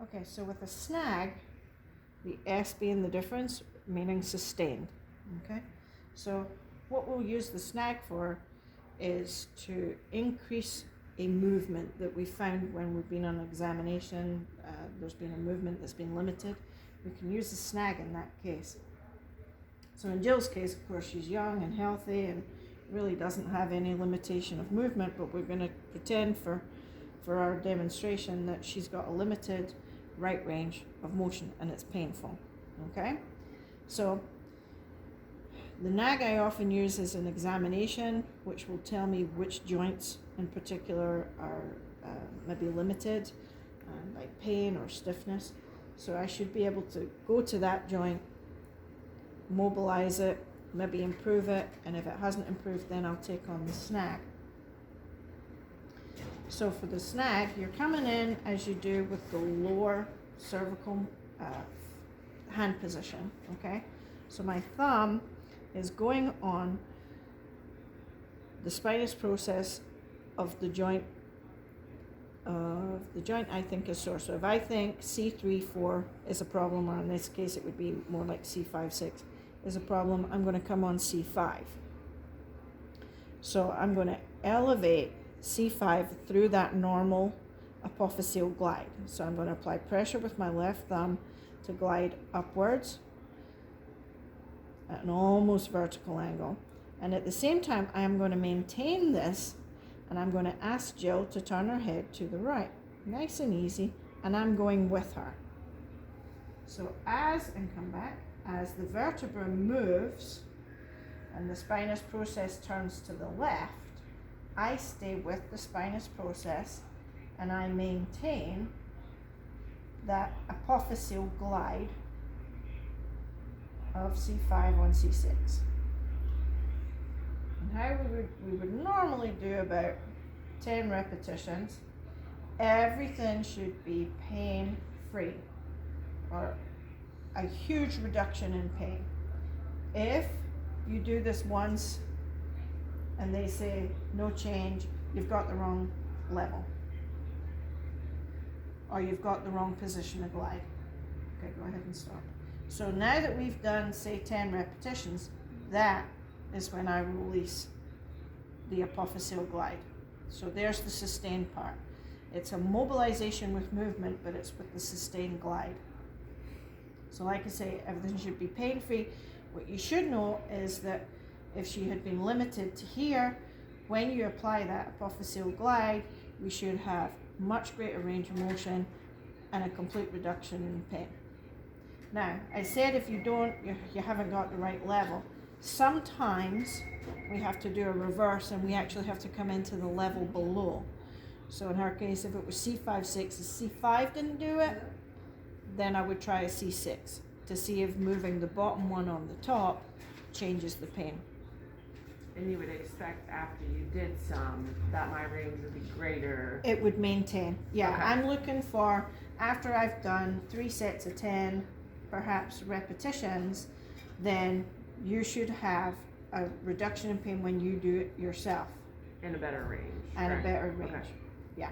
Okay, so with a snag, the S being the difference, meaning sustained. Okay, so what we'll use the snag for is to increase a movement that we found when we've been on examination. There's been a movement that's been limited. We can use the snag in that case. So in Jill's case, of course, she's young and healthy and really doesn't have any limitation of movement, but we're going to pretend for our demonstration that she's got a limited right range of motion and it's painful. Okay, so the nag I often use is an examination, which will tell me which joints in particular are maybe limited by pain or stiffness. So I should be able to go to that joint, mobilize it, maybe improve it, and if it hasn't improved, then I'll take on the snag. So for the snag, you're coming in as you do with the lower cervical hand position, okay? So my thumb is going on the spinous process of the joint I think is sore. So if I think C3, 4 is a problem, or in this case it would be more like C5, 6 is a problem, I'm going to come on C5. So I'm going to elevate C5 through that normal apophyseal glide. So I'm going to apply pressure with my left thumb to glide upwards at an almost vertical angle. And at the same time, I am going to maintain this, and I'm going to ask Jill to turn her head to the right. Nice and easy, and I'm going with her. So and come back, as the vertebra moves and the spinous process turns to the left, I stay with the spinous process and I maintain that apophyseal glide of C5 on C6. And how we would normally do about 10 repetitions. Everything should be pain-free, or a huge reduction in pain. If you do this once and they say no change, you've got the wrong level, or you've got the wrong position of glide. Okay, go ahead and stop. So now that we've done, say, 10 repetitions, that is when I release the apophyseal glide. So there's the sustained part. It's a mobilization with movement, but it's with the sustained glide. So like I say, everything should be pain-free. What you should know is that if she had been limited to here, when you apply that apophyseal glide, we should have much greater range of motion and a complete reduction in pain. Now, I said if you don't, you haven't got the right level. Sometimes we have to do a reverse and we actually have to come into the level below. So in her case, if it was C5, 6, if C5 didn't do it, then I would try a C6 to see if moving the bottom one on the top changes the pain. And you would expect after you did some, that my range would be greater. It would maintain. Yeah, okay. I'm looking for, after I've done 3 sets of 10, perhaps repetitions, then you should have a reduction in pain when you do it yourself. And a better range. And right? a better range. Okay. Yeah.